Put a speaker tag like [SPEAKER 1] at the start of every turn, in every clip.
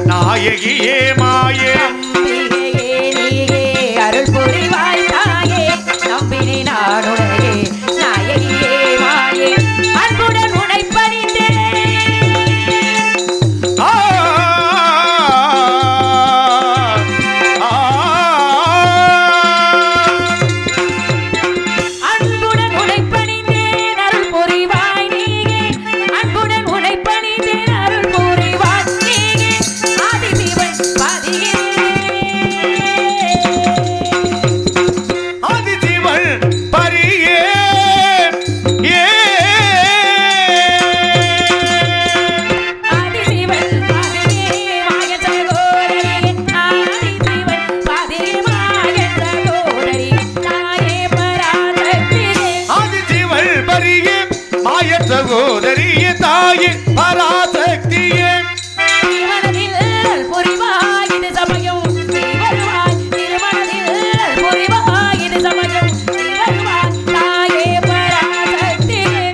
[SPEAKER 1] நாயகியே மாயே
[SPEAKER 2] அருள் புரிவாய் தாயே நம்பினே நானுடையே நாயகியே மாயே அன்புடன் உனை பணிந்தேன் அன்புடன் உனை பணிந்தேன் அருள் புரிவாய் நீயே அன்புடன் உனை பணிந்தேன் அருள் புரிவாய் நீயே ஆதிசிவன் பதியே
[SPEAKER 1] சகோதரிய தாயே பராசக்தியே
[SPEAKER 2] திருமணத்தில் புரிவாய் இது சமயம் நீ வருவாய் திருமணத்தில் புரிவாய் இது சமயம் நீ வருவாய் தாயே பராசக்தியே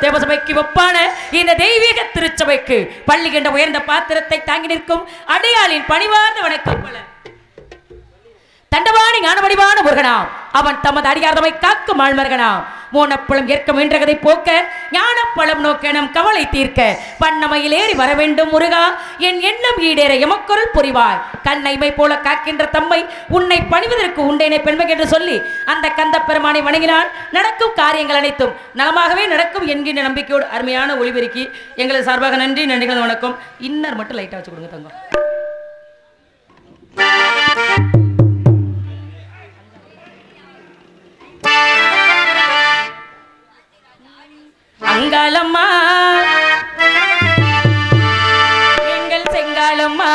[SPEAKER 2] தேவசபைக்கு ஒப்பான இந்த தெய்வீக திருச்சபைக்கு பள்ளி கண்ட உயர்ந்த பாத்திரத்தை தாங்கி நிற்கும் அடையாளின் பணிவார்ந்த வணக்கம் பல தண்டவாணி ஞானவடிவான முருகனாம் அவன் தமது அடியார்தமை காக்கும் ஆழ்மருகனாம் மோனப்பழம் ஏற்க முயன்றதை போக்க ஞானப்பழம் நோக்க நம் கவலை தீர்க்க பண்ணமையில் ஏறி வர வேண்டும் முருகா என் எண்ணம் ஈடேற எமக்குரல் புரிவாய் கண்ணைமை போல காக்கின்ற தம்மை உன்னை பணிவதற்கு உண்டேனே பெண்மை என்று சொல்லி அந்த கந்த பெருமானை வணங்கினால் நடக்கும் காரியங்கள் அனைத்தும் நலமாகவே நடக்கும் என்கின்ற நம்பிக்கையோடு அருமையான ஒளிபெருக்கி எங்களது சார்பாக நன்றி நன்றிகள் வணக்கம். இன்னர் மட்டும் லைட்டாக வச்சு கொடுங்க தங்கம். செங்காலம்மா எங்கள் செங்காலம்மா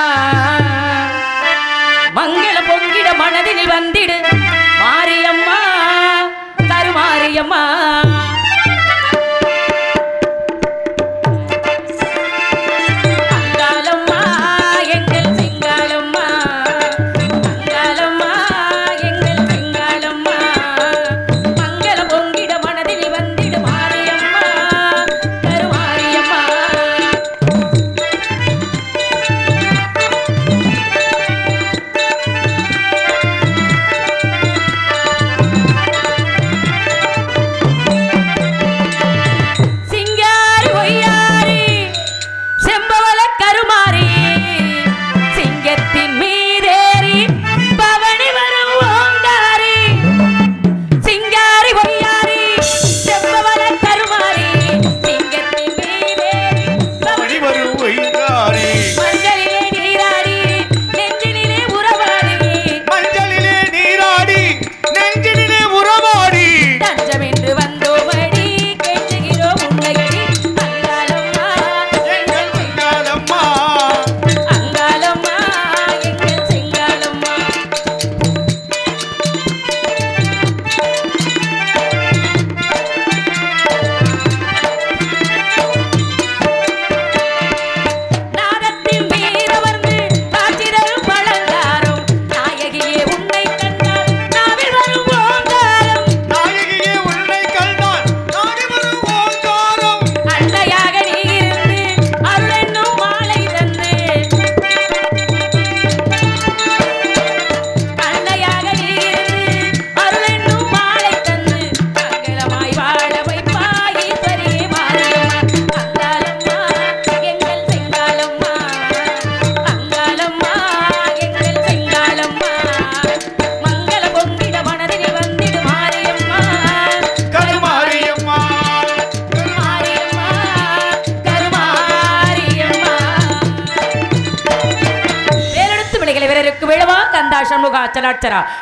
[SPEAKER 2] மங்கள பொங்கிட மனதில் வந்திடு மாரியம்மா கருமாரியம்மா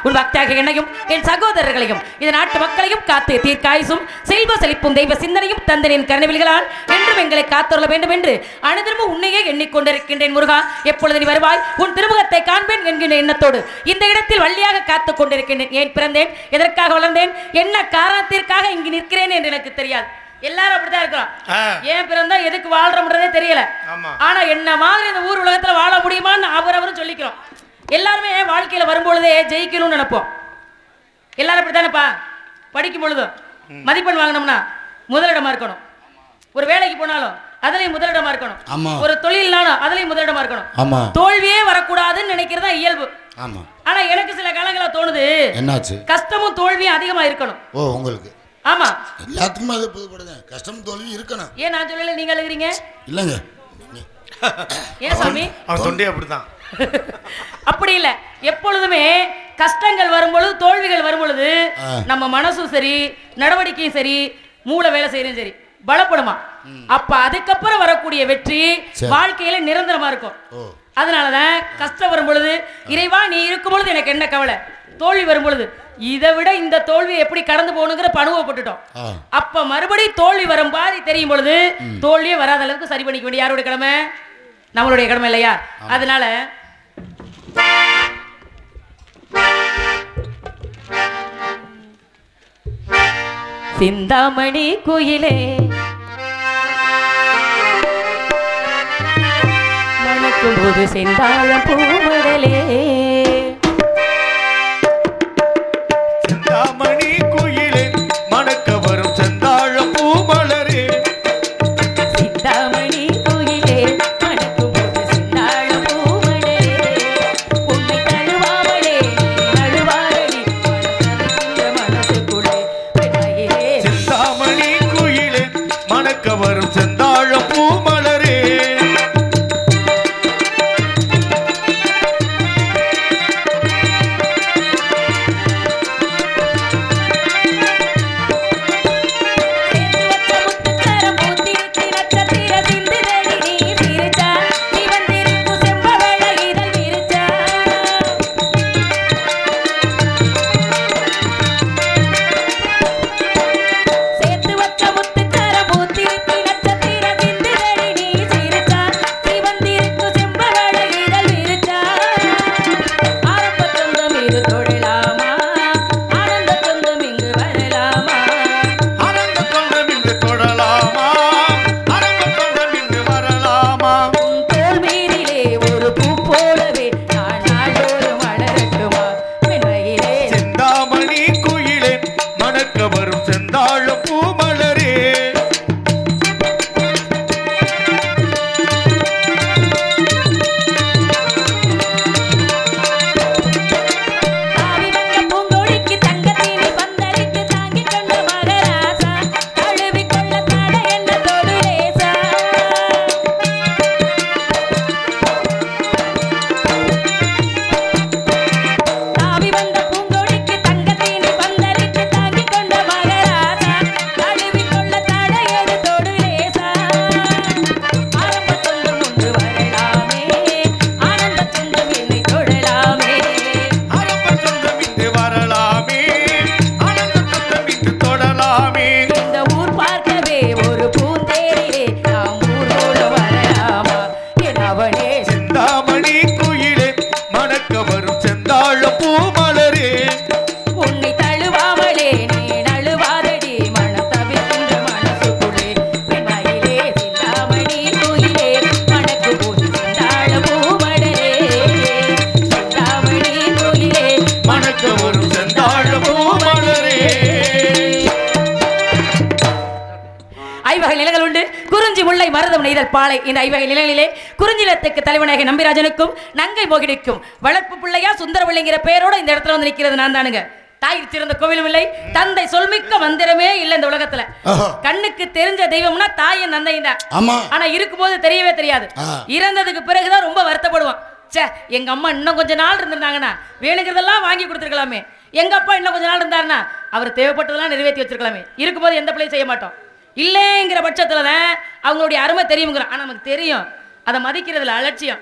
[SPEAKER 2] உன் பக்தியாக என்னையும் என் சகோதரர்களையும் இந்த நாட்டு மக்களையும் காத்து தீர்க்காயுசும் செல்வ செழிப்பும் தெய்வ சிந்தனையும் தந்தனின் கருணைவில்களால் என்றும் எங்களை காத்துள்ள வேண்டும் என்று அனுதினமும் உன்னையே எண்ணிக்கொண்டிருக்கின்றேன் முருகா. எப்பொழுது நீ வருவாய் உன் திருமுகத்தை காண்பேன் என்கின்ற எண்ணத்தோடு இந்த இடத்தில் வள்ளியாக காத்துக் கொண்டிருக்கின்றேன். ஏன் பிறந்தேன், எதற்காக வளர்ந்தேன், என்ன காரணத்திற்காக இங்கு நிற்கிறேன் என்று எனக்கு தெரியாது. எல்லாரும் அப்படிதான் இருக்கிறோம். ஏன் பிறந்தா எதுக்கு வாழ்றோம்ன்றதே தெரியல. ஆனா என்ன மாதிரி இந்த ஊர் உலகத்துல வாழ முடியுமான்னு அவரும் சொல்லிக்கிறோம். எல்லாருமே வாழ்க்கையில வரும்பொழுதே ஜெயிக்கணும்னு நினைப்போம். எல்லாரும் அப்படித்தானப்பா. படிக்கும் பொழுதும் மதிப்பெண் வாங்கினோம்னா முதலிடமா இருக்கணும். ஒரு வேலைக்கு போனாலும் அதுலயும் முதலிடமா இருக்கணும். ஒரு தொழில்னாலும் அதுலயும் முதலிடமா இருக்கணும். தோல்வியே வரக்கூடாதுன்னு நினைக்கிறதா இயல்பு. ஆனா எனக்கு சில காலங்களா தோணுது, என்னாச்சு, கஷ்டமும் தோல்வியும் அதிகமா இருக்கணும். ஓ, உங்களுக்கு? ஆமா, எல்லாத்துக்குமே அது புதுப்படுது. கஷ்டம் தோல்வி இருக்கணும். ஏன் நான் சொல்லல, நீங்க எழுதுறீங்க? இல்லங்க, ஏன் சாமி அவன் தொண்டே அப்படிதான். அப்படி இல்ல, எப்பொழுதுமே கஷ்டங்கள் வரும்பொழுது தோல்விகள் வரும்பொழுது நம்ம மனசும் சரி நடவடிக்கையும் சரி மூளை வேலை செய்யறதும் சரி பலப்படுமா. அப்ப அதுக்கப்புறம் வரக்கூடிய வெற்றி வாழ்க்கையில நிரந்தரமா இருக்கும். அதனாலதான் கஷ்டம் வரும் பொழுது இறைவா நீ இருக்கும் பொழுது எனக்கு என்ன கவலை, தோல்வி வரும் பொழுது இதை விட இந்த தோல்வி எப்படி கடந்து போகணுங்கிற அனுபவப்பட்டுட்டோம். அப்ப மறுபடியும் தோல்வி வரும் பாதி தெரியும் பொழுது தோல்வியே வராத அளவுக்கு சரி பண்ணிக்க வேண்டிய யாருடைய கடமை? நம்மளுடைய கடமை இல்லையா? அதனால சிந்தாமணி குயிலே மணக்கும் போது செந்தாழம் பூமடலே,
[SPEAKER 1] சிந்தாமணி குயிலே மணக்க வரும் செந்தாழம் பூமலரே,
[SPEAKER 2] சிந்தாமணி குயிலே மணக்கும் போது செந்தாழம் பூமடலே, உன்னை தழுவாமலே நழுவாரடி மனசுக்குள்ளே பெண்ணாயிலே.
[SPEAKER 1] சிந்தாமணி குயிலே மணக்க வரும் செந்தாழம் பூமலரே,
[SPEAKER 2] சேர்த்து வச்ச முத்துக்கார பூத்திருக்க
[SPEAKER 1] வரலாமே
[SPEAKER 2] இந்த ஊர் பார்க்கவே ஒரு பூந்தேரிலே நாம் ஊரோட வரலாமா என் அவனே
[SPEAKER 1] சிந்தாமணி குயிலே மணக்க வரும் செந்தாழ பூமலரே
[SPEAKER 2] உன்னை தழுவாமலே நீ நழுவாதடி மனம் தவிக்கின்ற மனசுக்குள்ளே பெண்மயிலே சிந்தாமணி குயிலே மணக்கு போது செந்தாழ பூமலரே சிந்தாமணி குயிலே
[SPEAKER 1] மணக்க வரும் செந்தாழ பூமலரே
[SPEAKER 2] ஐவகை நிலங்கள் உண்டு. குறிஞ்சி முல்லை மருதம் நெய்தல் பாலை. இந்த ஐவகை நிலங்களிலே குறிஞ்சிலத்துக்கு தலைவனாக நம்பிராஜனுக்கும் நங்கை மோகினிக்கும் வளர்ப்பு பிள்ளையா சுந்தரவள்ளிங்கிற பேரோட இந்த இடத்துல வந்து நிக்கிறது நான் தானுங்க. தாயிற் சிறந்த கோவிலும் இல்லை, தந்தை சொல்மிக்க மந்திரமே இல்லை இந்த உலகத்துல. கண்ணுக்கு தெரிஞ்ச தெய்வம்னா தாயின் தந்தையும் தான். ஆனா இருக்கும்போது தெரியவே தெரியாது. இறந்ததுக்கு பிறகுதான் ரொம்ப வருத்தப்படுவான். சே, எங்க அம்மா இன்னும் கொஞ்ச நாள் இருந்திருந்தாங்கன்னா வேணுங்கிறதெல்லாம் வாங்கி கொடுத்துருக்கலாமே, எங்க அப்பா இன்னும் கொஞ்ச நாள் இருந்தாருன்னா அவர் தேவைப்பட்டதெல்லாம் நிறைவேற்றி வச்சிருக்கலாமே. இருக்கும்போது எந்த பிள்ளையும் செய்ய மாட்டோம். இல்லைங்கிற பட்சத்துல தான் அவங்களுடைய அருமை தெரியுங்கிறோம். ஆனா நமக்கு தெரியும், அதை மதிக்கிறதுல அலட்சியம்.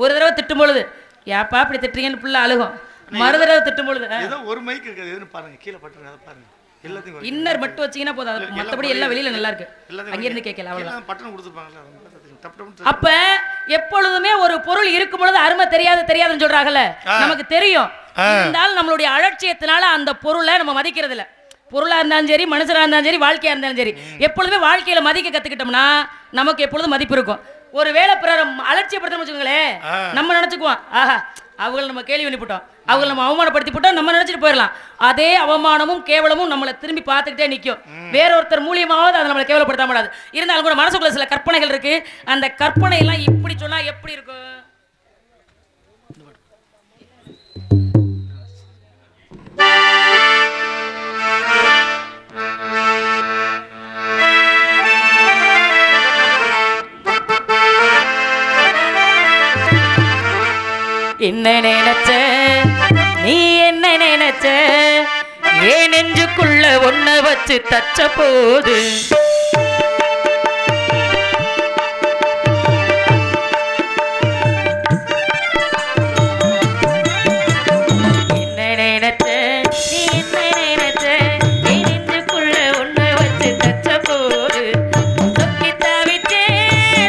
[SPEAKER 2] ஒரு தடவை திட்டும் பொழுது ஏப்பா அப்படி திட்டுறீங்கன்னு புள்ள அழுகும். மறு தடவை திட்டும் பொழுது
[SPEAKER 1] ஏதோ ஒரு மைக் இருக்குது, எதுன்னு பாருங்க, கீழே பட்டுருங்க, அதை பாருங்க. எல்லாத்தையும்
[SPEAKER 2] இன்னர் மட்டும் வச்சீங்கன்னா போதும், அது மற்றபடி எல்லாம் வெளியில நல்லா இருக்கு, அங்கிருந்து கேட்கல அவ்வளவுதான்.
[SPEAKER 1] பட்டன் கொடுத்துருப்பாங்களா?
[SPEAKER 2] அப்ப எப்பொழுதுமே ஒரு பொருள் இருக்கும் பொழுது அருமை தெரியாதுன்னு சொல்றாங்கல்ல, நமக்கு தெரியும். இருந்தாலும் நம்மளுடைய அலட்சியத்தினால அந்த பொருளை நம்ம மதிக்கிறது இல்ல. பொருளா இருந்தாலும் சரி, மனுஷனா இருந்தாலும் சரி, வாழ்க்கையா இருந்தாலும் சரி, எப்பொழுதுமே வாழ்க்கையில மதிக்க கத்துக்கிட்டோம்னா நமக்கு எப்பொழுதும் மதிப்பு இருக்கும். ஒரு வேலை பிறரும் அலட்சியப்படுத்தணும் வச்சுக்கோங்களேன், நம்ம நினைச்சுக்குவோம், ஆஹா அவங்களை நம்ம கேள்வி பண்ணிவிட்டோம், அவங்களை நம்ம அவமானப்படுத்தி போட்டோம், நம்ம நினைச்சிட்டு போயிடலாம். அதே அவமானமும் கேவலமும் நம்மளை திரும்பி பார்த்துக்கிட்டே நிற்கும். வேறொருத்தர் மூலியமாவது அதை நம்மளை கேவலப்படுத்த முடியாது. இருந்தாலும் கூட மனசுக்குள்ள சில கற்பனைகள் இருக்கு. அந்த கற்பனை எல்லாம் இப்படி சொன்னா எப்படி இருக்கும்? என்ன நினைச்ச நீ, என்ன நினைச்ச, ஏன் நெஞ்சுக்குள்ள ஒன்ன வச்சு தச்ச போது என்ன நினைச்ச நீ, என்ன நினைச்ச, ஏன் நெஞ்சுக்குள்ள ஒன்ன வச்சு தச்ச போது சொக்கி தவிச்சே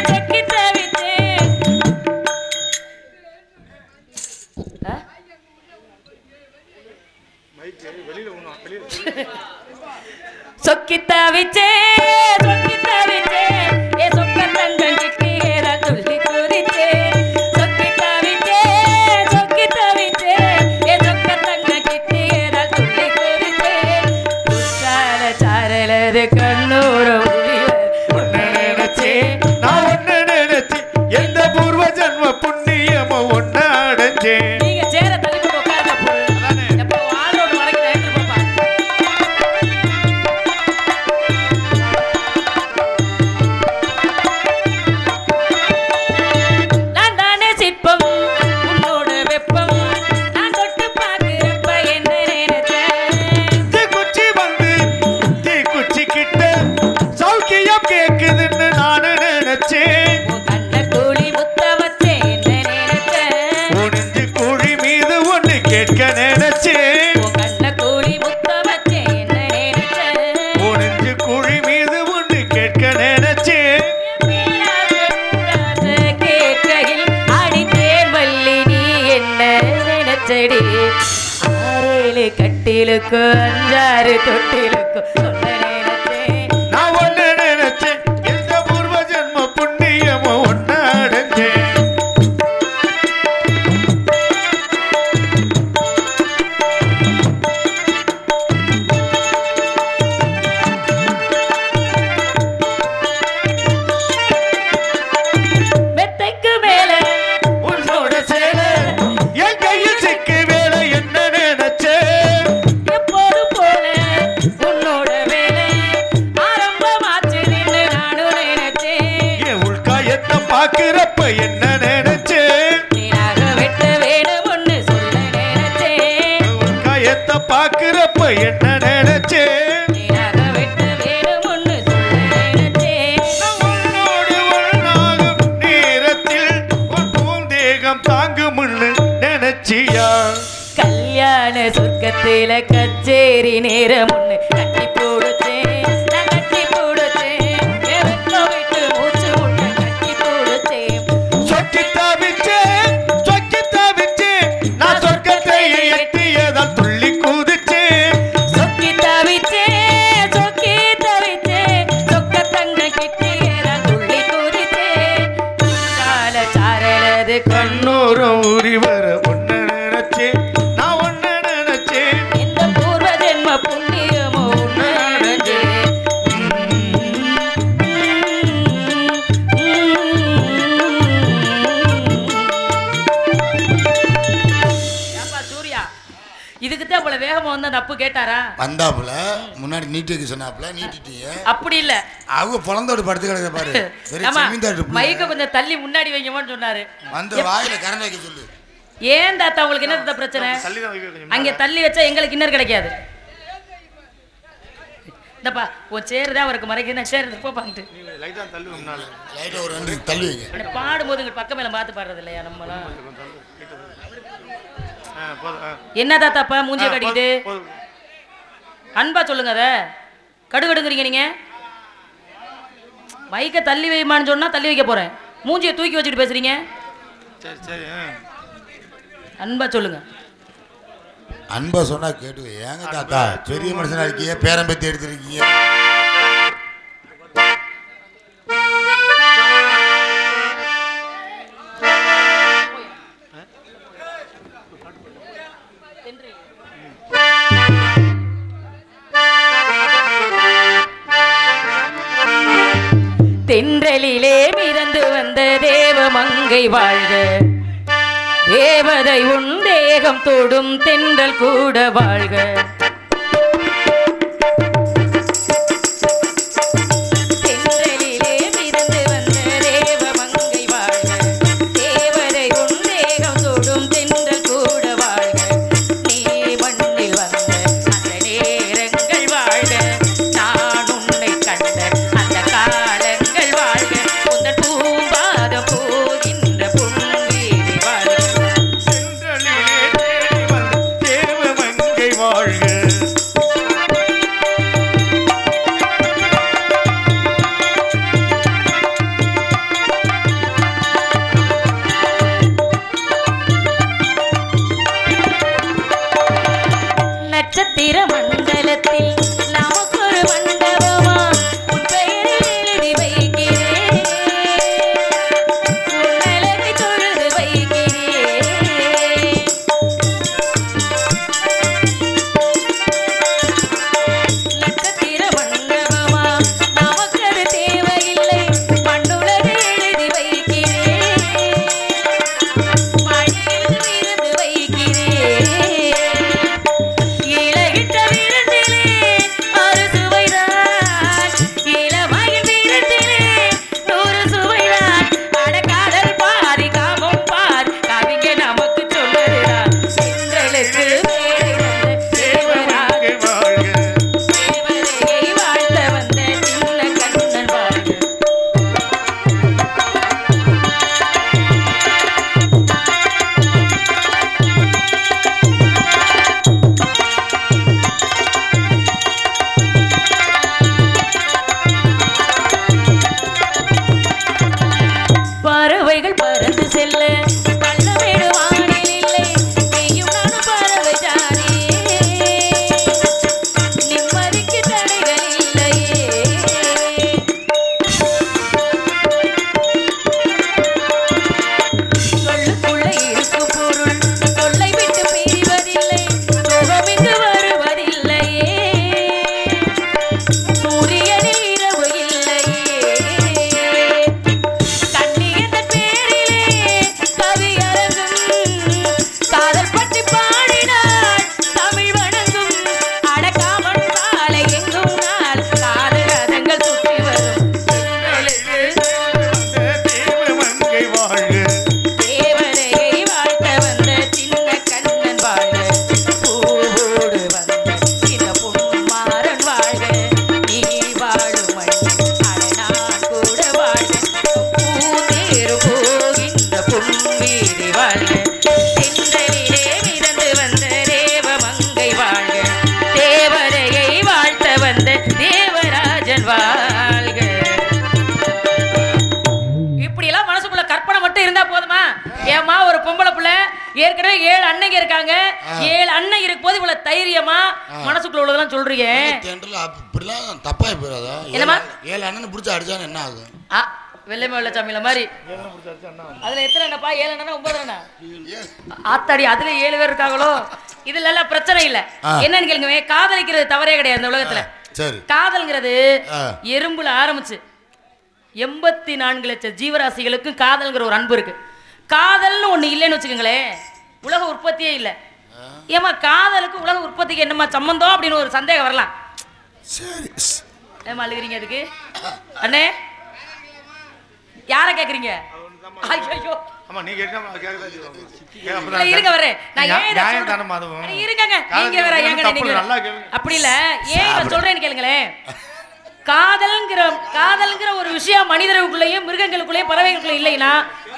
[SPEAKER 2] சொக்கி தவிச்சே. சொக்கி தவிச்சே சொக்கி தவிச்சே ஏ சொக்க தங்கம் கிட்டியேடா துள்ளி துரிச்சே. சொக்கி தவிச்சே சொக்கி தவிச்சே ஏ சொக்க தங்கம் கிட்டியேடா துள்ளி துரிச்சே. உச்சால சாரலது கண்ணூர
[SPEAKER 1] ஒன்னு நினைச்சே, நான் ஒன்னு நினைச்சே, எந்த பூர்வ ஜன்ம புண்ணியமோ ஒன்னு அடைஞ்சேன்.
[SPEAKER 2] நீங்க சேர தள்ளி போட்டு உட்கார்ந்தப்போ எப்போ ஆளோட வரைக்கும் எடுத்துட்டு போப்பா. நான் தானே சிற்பம் உன்னோட வெப்பம், நான் தொட்டு பார்க்கிறப்ப என்ன நினைச்சேன்.
[SPEAKER 1] தீக்குச்சி வந்து தீக்குச்சி கிட்ட சௌக்கியம் கேக்குதுன்னு நானு நினைச்சேன்.
[SPEAKER 2] உன் கண்ண கூலி முத்த வச்சேன் என்ன நினைச்சேன்.
[SPEAKER 1] ஒளிஞ்சு குழி மீது ஒண்ணு கேட்க நினைச்சேன்.
[SPEAKER 2] உன் கண்ண கூலி முத்த வச்சேன் என்ன நினைச்சேன்.
[SPEAKER 1] ஒளிஞ்சு குழி மீது ஒண்ணு கேட்க நினைச்சேன்.
[SPEAKER 2] கேட்கையில் அடித்தேன் வள்ளி நீ என்ன நினைச்சடி. 6 கட்டிலுக்கு 5 தொட்டிலுக்கு சொல்ல நினைச்சேன்.
[SPEAKER 1] நான் ஒண்ணு நினைச்சேன், எந்த பூர்வ ஜன்ம புண்ணியமோ ஒன்னு அடைஞ்சேன்.
[SPEAKER 2] மெத்தைக்கு மேல
[SPEAKER 1] உன்னோட சேலை என் கையில் சிக்கு வேலை என்ன நினைச்சேன்.
[SPEAKER 2] எப்போது போல உன்னோட வேலை ஆரம்பமாச்சுன்னு நானும் நினைச்சேன்.
[SPEAKER 1] என் உள்காயத்தை பாக்குறப்ப என்ன நினைச்சேன்.
[SPEAKER 2] நீனாக வெட்ட வேணும் ஒண்ணு சொல்ல நினைச்சேன்.
[SPEAKER 1] உள்காயத்தை பாக்குறப்ப என்ன நினைச்சேன்.
[SPEAKER 2] நீனாக வெட்ட வேணும் ஒண்ணு சொல்ல நினைச்சேன்.
[SPEAKER 1] உன்னோடு ஒன்றாகும் நேரத்தில் உன் பூந்தேகம் தாங்கும்னு நினைச்சியா.
[SPEAKER 2] கல்யாண சொர்க்கத்தில கச்சேரி நேரம் ஒண்ணு கட்டி போடுச்சேன். வந்து அந்த அப்பு கேட்டாரா?
[SPEAKER 3] வந்தாப்புல முன்னாடி நீட்டிக்கு சொன்னாப்புல நீட்டிட்டீங்க.
[SPEAKER 2] அப்படி இல்ல,
[SPEAKER 3] அவங்க பொழந்தோடு படுத்து கிடக்க பாரு.
[SPEAKER 2] மைக்க கொஞ்சம் தள்ளி முன்னாடி வைங்கமான்னு சொன்னாரு.
[SPEAKER 3] வந்து வாயில கரண்ட் வைக்க சொல்லு.
[SPEAKER 2] ஏன் தாத்தா உங்களுக்கு என்ன பிரச்சனை? அங்க தள்ளி வச்சா எங்களுக்கு இன்னர் கிடைக்காது. இந்தப்பா ஒரு சேர் தான் அவருக்கு மறைக்க சேர் போ பாங்கிட்டு பாடும்போது எங்க பக்கம் மேல மாத்து பாடுறது இல்லையா நம்மளாம்? என்ன தாத்தாப்பா மூஞ்சிய கட்டிட்டு அன்பா சொல்லுங்க. அத கடுகடுங்குறீங்க நீங்க. மைக்க தள்ளி வைமான்னு சொன்னா தள்ளி வைக்க போறேன். மூஞ்சிய தூக்கி வச்சுட்டு பேசுறீங்க. அன்பா சொல்லுங்க.
[SPEAKER 3] அன்பா சொன்னா கேட்டு ஏங்க தாத்தா பெரிய மனுஷனா இருக்கீங்க, பேரம்பத்தி எடுத்துருக்கீங்க.
[SPEAKER 2] தென்றலிலே மிதந்து வந்த தேவ மங்கை வாழ்க, தேவதை உன் தேகம் தொடும் தென்றல் கூட வாழ்க. தென்றலிலே மிதந்து வந்த தேவ மங்கை வாழ்க, தேவதை உன் தேகம் தொடும் தென்றல் கூட வாழ்க. நீ மண்ணில் வந்த அந்த நேரங்கள் வாழ்க, நான் உன்னை கண்ட அந்த காலங்கள் வாழ்க. உந்தன் பூம்பாதம் போகின்ற புன்வீதி வாழ்க. நட்சத்திர மண்டலத்தில் நமக்கொரு மண்டபமா உன் பெயரில் எழுதி வைக்கிறேன், உன் அழகை தொழுது வைக்கிறேன். நட்சத்திர மண்டபமா நமக்கது தேவையில்லை, மண்ணுலகை எழுதி வைக்கிறேன், மழையில் விருந்து வைக்கிறேன். இலகிட்ட விருந்திலே ஒரு சுவைதான், இளமையின் விருந்திலே நூறு சுவைதான். அடக்காதல் பாதி காமம் பார், கவிங்க நமக்கு சொல்லுதான். எங்களுக்கு தேவராக தேவதையை வாழ்த்த வந்த சின்ன கண்ணன் வாழ்க. பறவைகள் பறந்து செல்ல பள்ளமேடு வானில் இல்லை, நீயும் நானும் பறவை தானே, நிம்மதிக்கு தடைகள் இல்லையே. சொல்லுக்குள்ள இருக்கும் பொருள் சொல்லை விட்டு பிரிவதில்லை, சுகமிங்கு வருவதில்லையே. சூரியனில் இரவு இல்லையே, கண்ணியதன் பேரிலே கவி அரங்கும், காதல் பற்றி பாடினாள் தமிழ் வணங்கும். அடக்காமன் காலை எங்கும் நாள் காதல் ரதங்கள் சுற்றி வரும். தேவதையை வாழ்த்த வந்த சின்ன கண்ணன் வாழ்க, பூவோடு வந்த இந்த பொன்மாறன் வாழ்க. நீ வாழும் மண்ணில் அட நான் கூட வாழ்க, பூந்தேறு போகின்ற பொன்வீதி வாழ்க. தென்றலிலே மிதந்து வந்த தேவ மங்கை வாழ்க, தேவதையை வாழ்த்த வந்த தேவராஜன் வாழ்க. இப்படி எல்லாம் மனசுக்குள்ள கற்பனை மட்டும் இருந்தா போதுமா? ஏமா ஒரு பொம்பளை பிள்ளை ஏற்கனவே 7 அண்ணங்க இருக்காங்க, 7 அண்ணன் இருக்கும் போது இவ்வளவு தைரியமா மனசுக்குள்ள உள்ளதெல்லாம் சொல்றீங்க.
[SPEAKER 3] அப்படிலாம் தப்பாய் போயிடாதா?
[SPEAKER 2] என்னமா
[SPEAKER 3] 7 அண்ணன் பிடிச்சி அடிச்சான்னு என்ன ஆகுது?
[SPEAKER 2] வெள்ளைமை வெள்ளச்சாமியில மாதிரி அதுல எத்தனை அண்ணப்பா? 7 அண்ணா 9 அண்ணா ஆத்தாடி, அதுல 7 பேர் இருக்காங்களோ? இதுல எல்லாம் பிரச்சனை இல்ல. என்னன்னு கேளுங்க, காதலிக்கிறது தவறே கிடையாது இந்த உலகத்துல. காதல்ங்கிறது எறும்புல ஆரம்பிச்சு 84 லட்சம் ஜீவராசிகளுக்கும் காதல்ங்கிற ஒரு அன்பு இருக்கு. காதல்னு ஒண்ணு இல்லைன்னு வச்சுக்கோங்களேன், உலக உற்பத்தியே இல்லை. ஏமா காதலுக்கு உலக உற்பத்திக்கு என்னமா சம்பந்தம் அப்படின்னு ஒரு சந்தேகம் வரலாம்.
[SPEAKER 3] சரி
[SPEAKER 2] ஏமா அழுகிறீங்க அதுக்கு? அண்ணே யார கேக்குறீங்க? ஐயோ
[SPEAKER 1] ஆமா நீ கேட்காம
[SPEAKER 2] இருங்க வரேன். நான் ஏன்
[SPEAKER 1] நியாயம் தான மாதவம்.
[SPEAKER 2] இருங்கங்க நீங்க வேற ஏங்க நீங்க அப்படி இல்ல ஏன் நான் சொல்றேன்னு கேளுங்களேன். காதல்ங்கிற ஒரு விஷயம் மனிதர்களுக்குள்ளேயும் மிருகங்களுக்குள்ளேயும் பறவைகளுக்குள்ளே இல்லைன்னா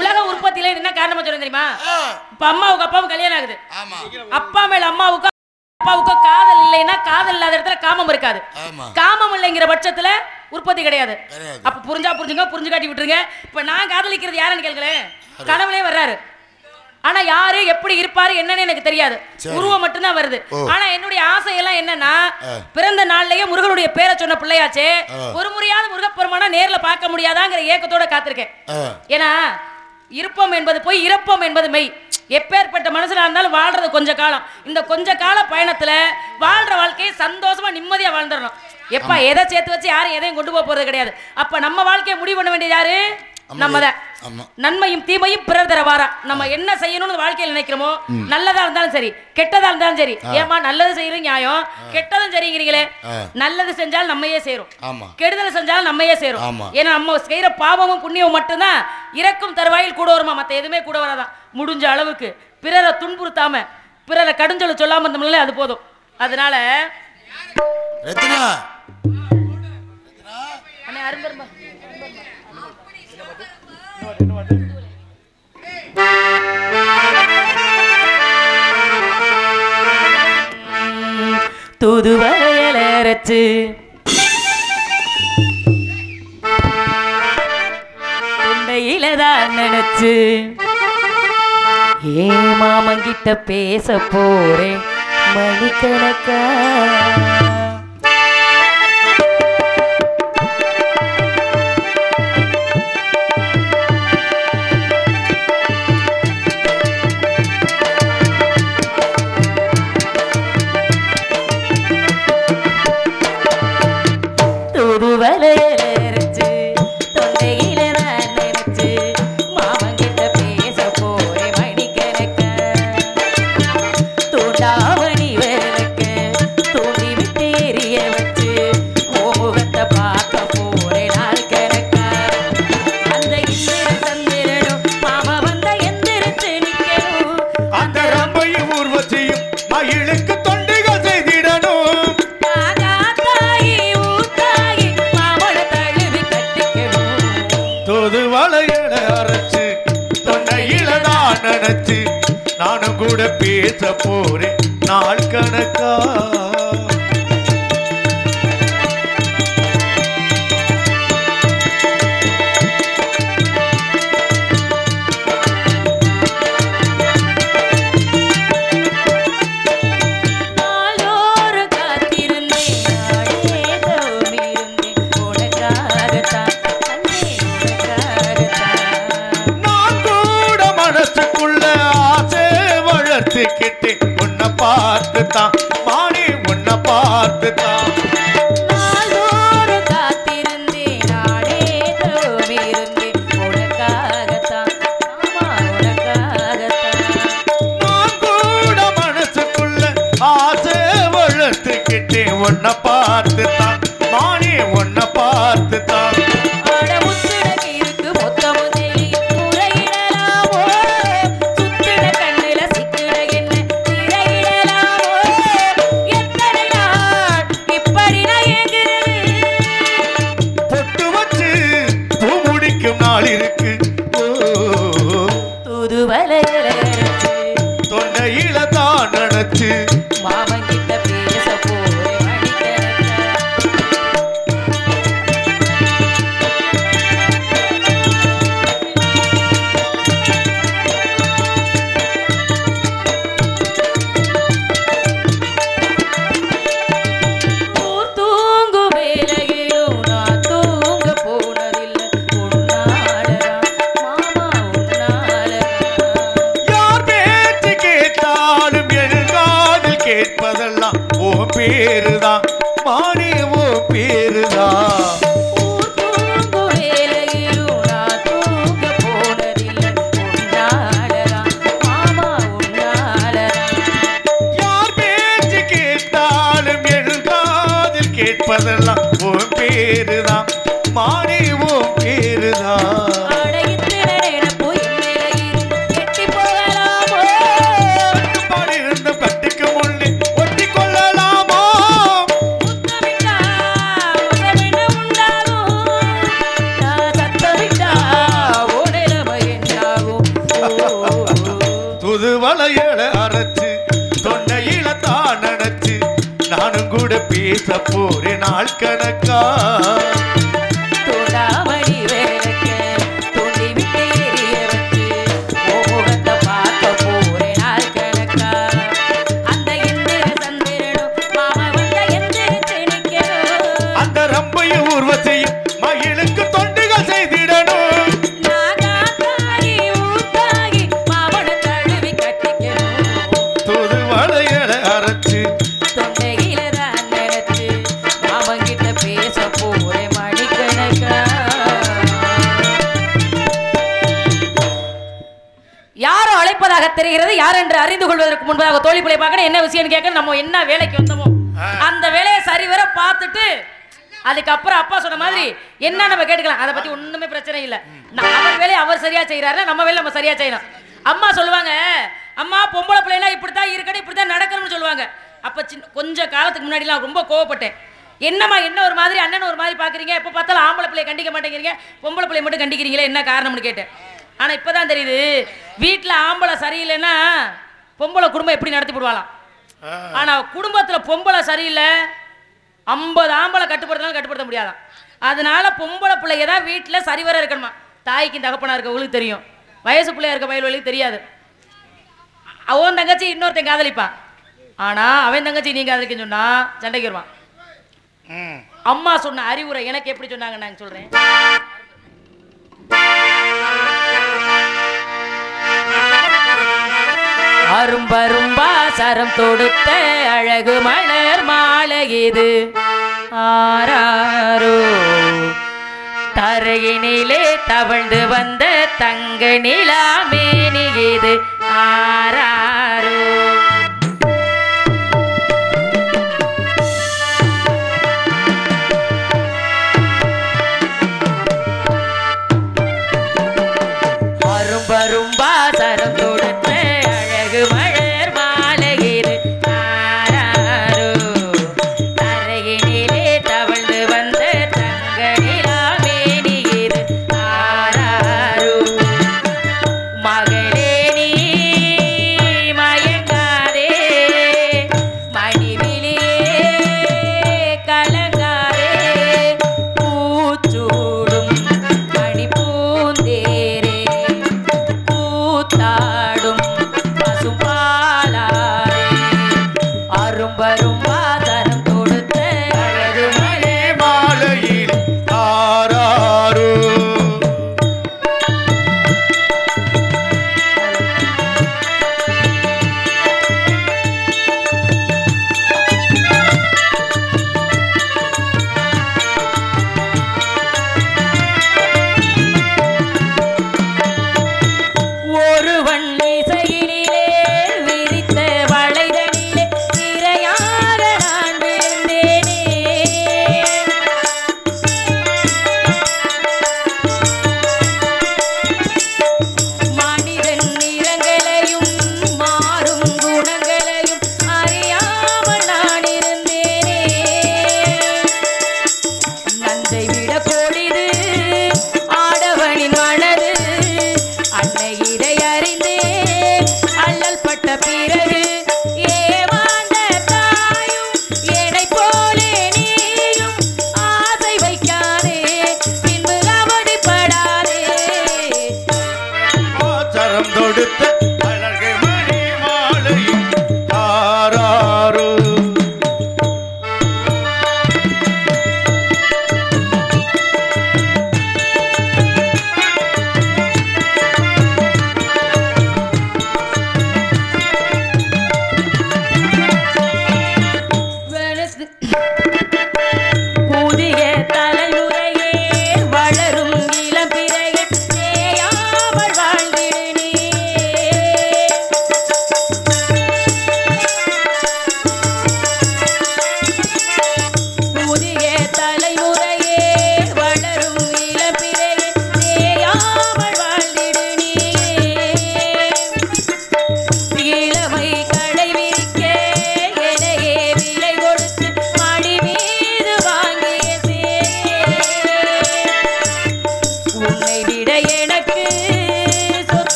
[SPEAKER 2] உலக உற்பத்தியில என்ன காரணமா சொல்றேன் தெரியுமா? இப்ப அம்மாவுக்கு அப்பாவுக்கு கல்யாணம் ஆகுது. அப்பா மேல அம்மாவுக்கு அப்பாவுக்கு காதல் இல்லைன்னா காதல் இல்லாத இடத்துல காமம் இருக்காது. காமம் இல்லைங்கிற பட்சத்துல உற்பத்தி கிடையாது. அப்ப புரிஞ்சா புரிஞ்சுங்க, புரிஞ்சு காட்டி விட்டுருங்க. இப்ப நான் காதலிக்கிறது யாருன்னு கேட்கலேன். கனவுலே வர்றாரு. ஆனா யாரு எப்படி இருப்பாரு என்னன்னு எனக்கு தெரியாது. உருவம் மட்டும்தான் வருது. ஆனா என்னுடைய ஆசை எல்லாம் என்னன்னா பிறந்த நாள்லயே முருகனுடைய பேரை சொன்ன பிள்ளையாச்சே ஒரு முறையாவது முருகப்பெருமானா நேர்ல பார்க்க முடியாதாங்கிற ஏக்கத்தோட காத்திருக்கேன். ஏன்னா இருப்பம் என்பது போய் இறப்பம் என்பது மெய். எப்பேற்பட்ட மனசுல இருந்தாலும் வாழ்றது கொஞ்ச காலம். இந்த கொஞ்ச கால பயணத்துல வாழ்ற வாழ்க்கையை சந்தோஷமா நிம்மதியா வாழ்ந்துடணும். எப்ப எதை சேர்த்து வச்சு யாரும் எதையும் கொண்டு போக போறது கிடையாது. அப்ப நம்ம வாழ்க்கையை முடிவு பண்ண வேண்டியது யாரு? நம்மதான். நன்மையும் தீமையும் பிறர் தர வாரா. நம்ம என்ன செய்யணும்னு வாழ்க்கையில் நினைக்கிறோமோ நல்லதா இருந்தாலும் சரி கெட்டதா இருந்தாலும் சரி. ஏமா நல்லது செய்யறது நியாயம், கெட்டதும் சரிங்கிறீங்களே. நல்லது செஞ்சாலும் நம்மையே சேரும், கெடுதல் செஞ்சாலும் நம்மையே சேரும். ஏன்னா நம்ம செய்யற பாவமும் புண்ணியமும் மட்டும்தான் இறக்கும் தருவாயில் கூட வருமா, மத்த எதுவுமே கூட வராதான். முடிஞ்ச அளவுக்கு பிறரை துன்புறுத்தாம பிறரை கடுஞ்சொல்ல சொல்லாம இருந்தோம்ல அது போதும். அதனால தூதுவளையலரைச்சு தொண்டையிலதான் நினைச்சு ஏ மாமங்கிட்ட பேச போறேன் மணிக்கணக்கா.
[SPEAKER 1] நானும் கூட பேச போறேன் நாள் கணக்கா. உன்னை பார்த்துதான் மானே உன்னை பார்த்துதான்
[SPEAKER 2] நாளோடு காத்திருந்தேன் நாடே தோமிருந்தேன் உனக்காகத்தான் மாமா உனக்காகத்தான்.
[SPEAKER 1] நான் கூட மனசுக்குள்ள ஆசை வளர்த்துக்கிட்டேன் உன்னை பார்த்துதான் மானே உன்னை பார்த்துதான். உன் பேருதான் மாறி உன் பேருதான் வளையல அரைச்சு தொண்டையில தான் நினைச்சு நானும் கூட பேச போறேன் நாள் கணக்கா அந்த ரம்பைய ஊர்வசையும் மயிலுக்கு தொண்டுகள் செய்திடணும்
[SPEAKER 2] யாரோ அழைப்பதாக தெரிகிறது. யார் என்று அறிந்து கொள்வதற்கு முன்பதாக தோழி பிள்ளை பார்க்கணும். என்ன விஷயம் கேட்க நம்ம என்ன வேலைக்கு வந்தோமோ அந்த வேலையை சரிவர பார்த்துட்டு அதுக்கப்புறம் அப்பா சொன்ன மாதிரி என்ன நம்ம கேட்டுக்கலாம். அதை பத்தி ஒண்ணுமே பிரச்சனை இல்லை. அவர் வேலையை அவர் சரியா செய்யறாரு, நம்ம வேலை நம்ம சரியா செய்யணும். அம்மா சொல்லுவாங்க, அம்மா பொம்பளை பிள்ளைனா இப்படித்தான் இருக்கணும், இப்படித்தான் நடக்கணும்னு சொல்லுவாங்க. அப்ப கொஞ்சம் காலத்துக்கு முன்னாடிலாம் ரொம்ப கோவப்பட்டேன். என்னம்மா என்ன ஒரு மாதிரி அண்ணன் ஒரு மாதிரி பாக்குறீங்க, எப்ப பார்த்தாலும் ஆம்பளை பிள்ளைய கண்டிக்க மாட்டேங்கிறீங்க, பொம்பளை பிள்ளைய மட்டும் கண்டிக்கிறீங்களே, என்ன காரணம்னு கேட்டேன். ஆனா இப்பதான் தெரியுது, வீட்டுல ஆம்பளை சரியில்லைன்னா பொம்பளை குடும்பம் எப்படி நடத்தி போடுவாளாம். ஆனா குடும்பத்துல பொம்பளை சரியில்லை 50 ஆம்பளை கட்டுப்படுத்தாலும் கட்டுப்படுத்த முடியாதான். அதனால பொம்பளை பிள்ளைங்க தான் வீட்டுல சரிவர இருக்கணுமா. தாய்க்கும் தகப்பனா இருக்கவங்களுக்கு தெரியும், வயசு பிள்ளையா இருக்க வயல்வெளிக்கு தெரியாது. அவன் தங்கச்சி இன்னொருத்தன் காதலிப்பான், ஆனா அவன் தங்கச்சி நீங்க காதலிக்க சொன்னா சண்டைக்கு வருவான். அம்மா சொன்ன அறிவுரை எனக்கு எப்படி சொன்னாங்க நான் சொல்றேன். அரும்பரும்பா சரம் தொடுத்த அழகு மலர் மாலை இது ஆராரோ, தரையினிலே தவழ்ந்து வந்த தங்க நிலா மேனி இது ஆராரோ. அரும்பரும்பா சரம் தொடுத்த அழகு மலர் மாலை இது ஆராரோ, தரையினிலே தவழ்ந்து வந்த தங்க நிலா மேனி இது ஆராரோ. மகளே நீ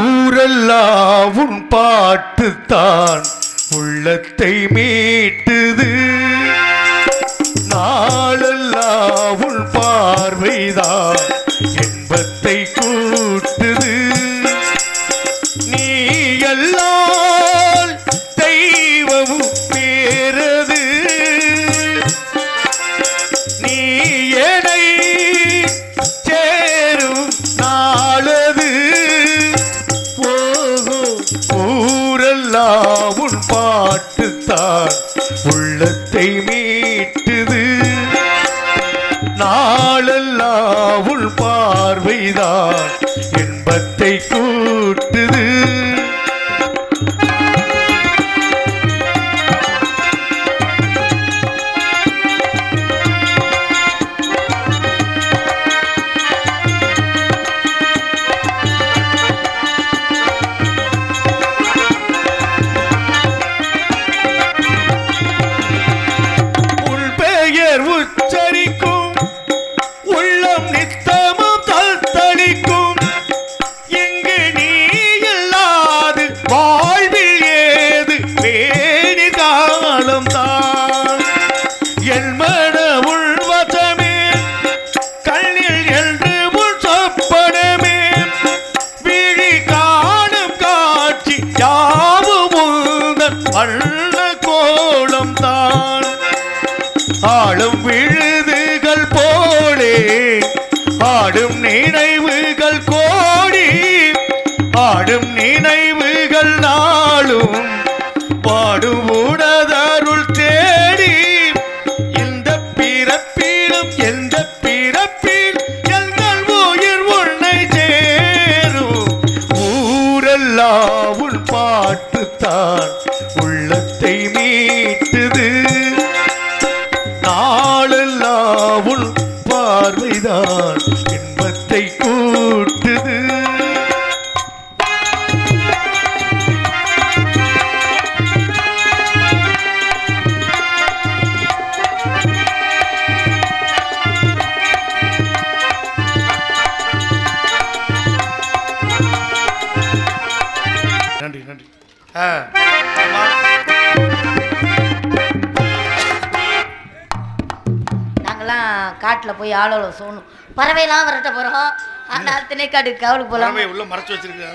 [SPEAKER 1] ஊரெல்லாம் உன் பாட்டுத்தான் உள்ளத்தை மீட்டுது, நாளெல்லாம் உன் பார்வைதான் இன்பத்தை கூட்டுது. நீ எல்லால் தெய்வமும் பேரது, நீ என்னை சேரும் நாளது. ஊரெல்லாம் உன் பாட்டுத்தான் உள்ளத்தை மீட்டுது, நாளெல்லாம் உன் பார்வைதான் இன்பத்தை கூட்டுது. உச்சரிக்கும் உள்ளம் நித்தமும் தத்தளிக்கும், இங்கு நீ இல்லாது வாழ்வில் ஏது வேணி காலம் தான். என் மன உள்வசமே கண்ணில் என்று உள் சொப்பனமே, விழி காணும் காட்சி யாவும் உந்தன் வண்ண கோலம் தான். ஆளும் விழுதுகள் போலே ஆடும் நினைவுகள் கோடி, ஆடும் நினைவுகள் நாளும் பாடும் உனதருள் தேடி. இந்த பிறப்பிலும் எந்த பிறப்பில் எங்கள் உயிர் உன்னை சேரும். ஊரெல்லாம் உன் பாட்டுத்தான் உள்ளத்தை மீட்டுது, நாளெல்லாம் உன் பார்வைதான் இன்பத்தை கூட்டுது. நன்றி நன்றி.
[SPEAKER 4] காட்டுல போய் ஆளோட சோணும் பறவைலாம் விரட்ட போறோம். அந்த திணைக்காடு கவலை போலாம்
[SPEAKER 1] உள்ள மறைச்சு வச்சிருக்க.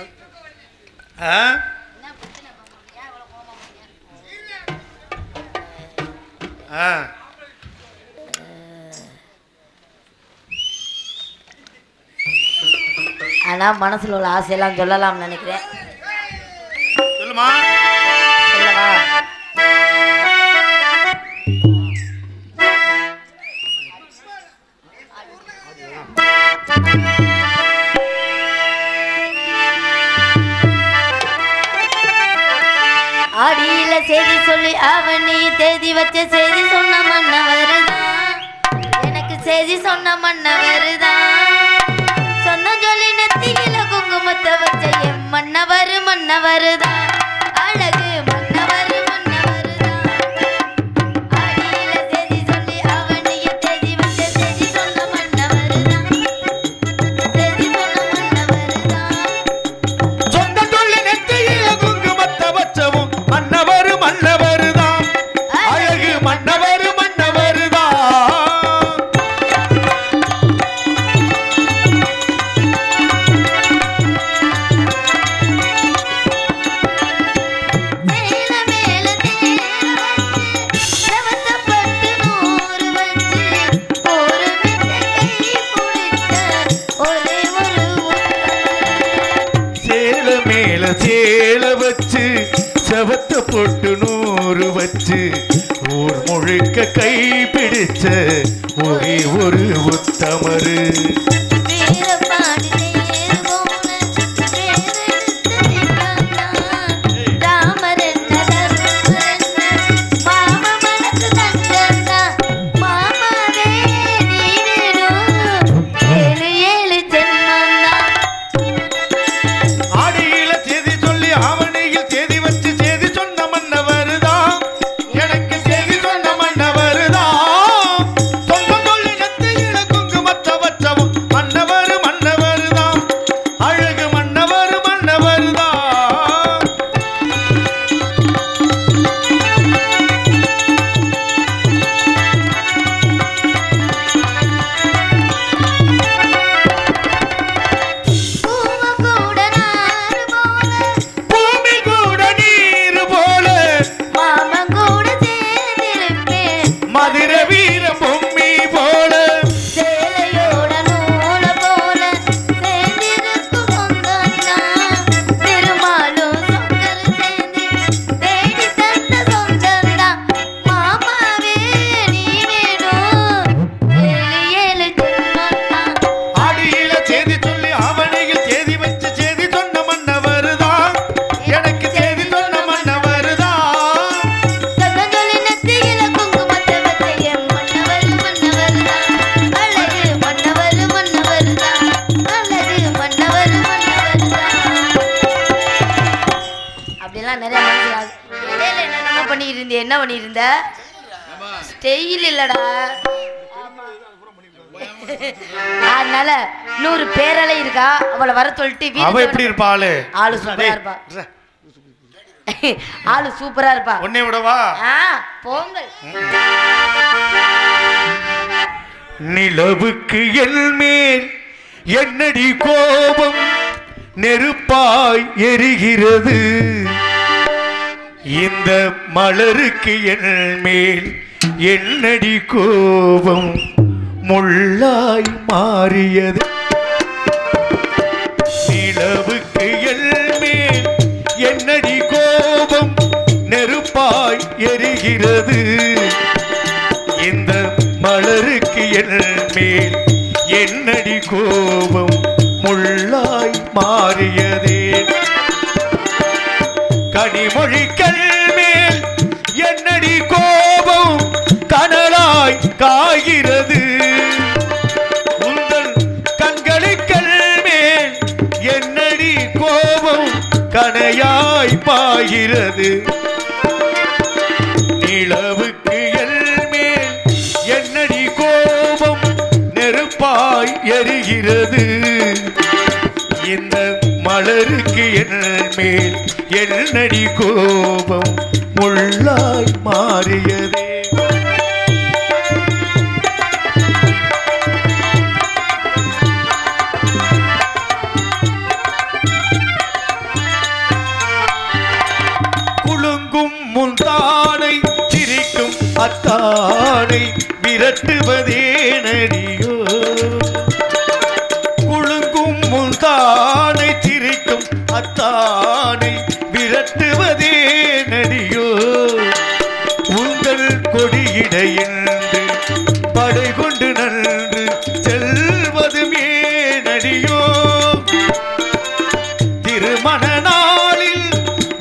[SPEAKER 4] ஆனா மனசுல உள்ள ஆசையெல்லாம் சொல்லலாம்னு நினைக்கிறேன்.
[SPEAKER 1] சொல்லுமா.
[SPEAKER 4] சொல்லவா? ஆடியில செய்தி சொல்லி அவனி தேதி வச்ச செய்தி சொன்ன மன்னவருதான், எனக்கு செய்தி சொன்ன மன்னவருதான். சொன்ன சொல்லி நெத்தியில குங்குமத்தை வச்ச என் மன்னவரு மன்னவருதான், அழகு மன்னவரு மன்னவருதான். ஆடியில செய்தி சொல்லி அவனிய தேதி வச்ச செய்தி சொன்ன மன்னவருதான், செய்தி சொன்ன மன்னவருதான்.
[SPEAKER 1] சொந்த சொல்லி நெத்தியில குங்குமத்தை வச்சவும் மன்னவரு மன்னவருதான், அழகு மன்னவரு மன்னவருதான். சேல மேல சேல வச்சு செவத்த போட்டு நூறு வச்சு ஊர் முழுக்க கை பிடிச்ச ஒரே ஒரு உத்தமரு.
[SPEAKER 4] ஏழு ஏழு என்ன பண்ணியிருந்த ஸ்டைல் இல்லடா அதனால 100 பேரலை இருக்கா அவளை வர சொல்லிட்டு
[SPEAKER 1] அவ எப்படி இருப்பா ஆளு
[SPEAKER 4] சூப்பரா இருப்பா ஆளு சூப்பரா இருப்பா
[SPEAKER 1] உன்னை விடவா
[SPEAKER 4] போங்கள்
[SPEAKER 1] நிலவுக்கு என் மேல் என்னடி கோபம் நெருப்பாய் எரிகிறது இந்த மலருக்கு என் மேல் என்னடி கோபம் முள்ளாய் மாறியது நிலவுக்கு என் மேல் என்னடி கோபம் நெருப்பாய் எரிகிறது இந்த மலருக்கு என் மேல் என்னடி கோபம் முள்ளாய் மாறியதே கனிமொழிகள் மேல் என்னடி கோபம் கனலாய் காய்கிறது உங்கள் கண்களுக்கள் மேல் என்னடி கோபம் கனையாய் பாய்கிறது நிலவுக்கு என் மேல் என்னடி கோபம் நெருப்பாய் எரிகிறது இந்த மலருக்கு என் மேல் என்னடி கோபம் முள்ளாய் மாறியதே குலுங்கும் முந்தானை சிரிக்கும் அத்தானை விரட்டுவதே நடியோ குலுங்கும் முந்தானை சிரிக்கும் அத்தானை விரட்டுவதே நடியோ உங்கள் கொடியிடையின்று படை கொண்டு நன்று செல்வதுமே நடியோ திருமண நாளில்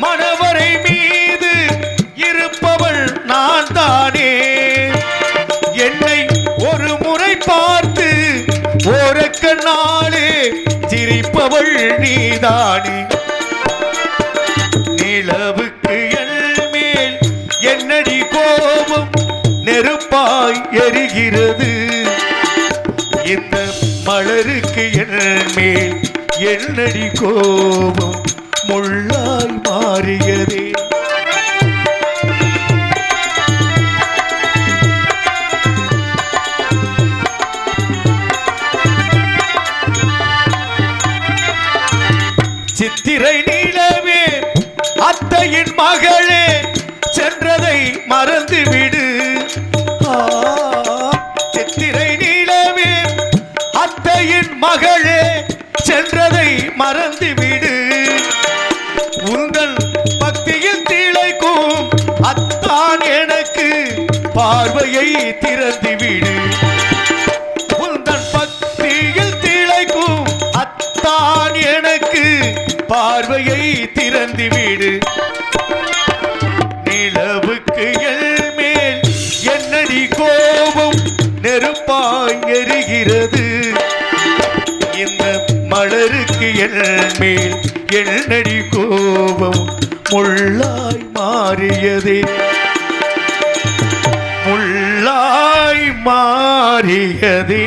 [SPEAKER 1] மணவரை மீது இருப்பவள் நான் தானே என்னை ஒரு முறை பார்த்து ஓரக்க நாளே சிரிப்பவள் நீதானே நிலவுக்கு என் மேல் என்னடி கோபம் நெருப்பாய் எரிகிறது இந்த மலருக்கு என் மேல் என்னடி கோபம் முள்ளாய் மாறியதே சித்திரை நீலவே அத்தையின் மகளே சென்றதை மறந்து விடு சித்திரை நீலவே அத்தையின் மகளே சென்றதை மறந்து விடு உங்கள் பக்தியில் திளைக்கும் அத்தான் எனக்கு பார்வையை திறந்து விடு உங்கள் பக்தியில் திளைக்கும் அத்தான் எனக்கு பார்வையை திறந்து விடு நிலவுக்கு என் மேல் என்னடி கோபம் நெருப்பாய் எரிகிறது இந்த மலருக்கு என் மேல் என்னடி கோபம் முள்ளாய் மாறியதே முள்ளாய் மாறியதே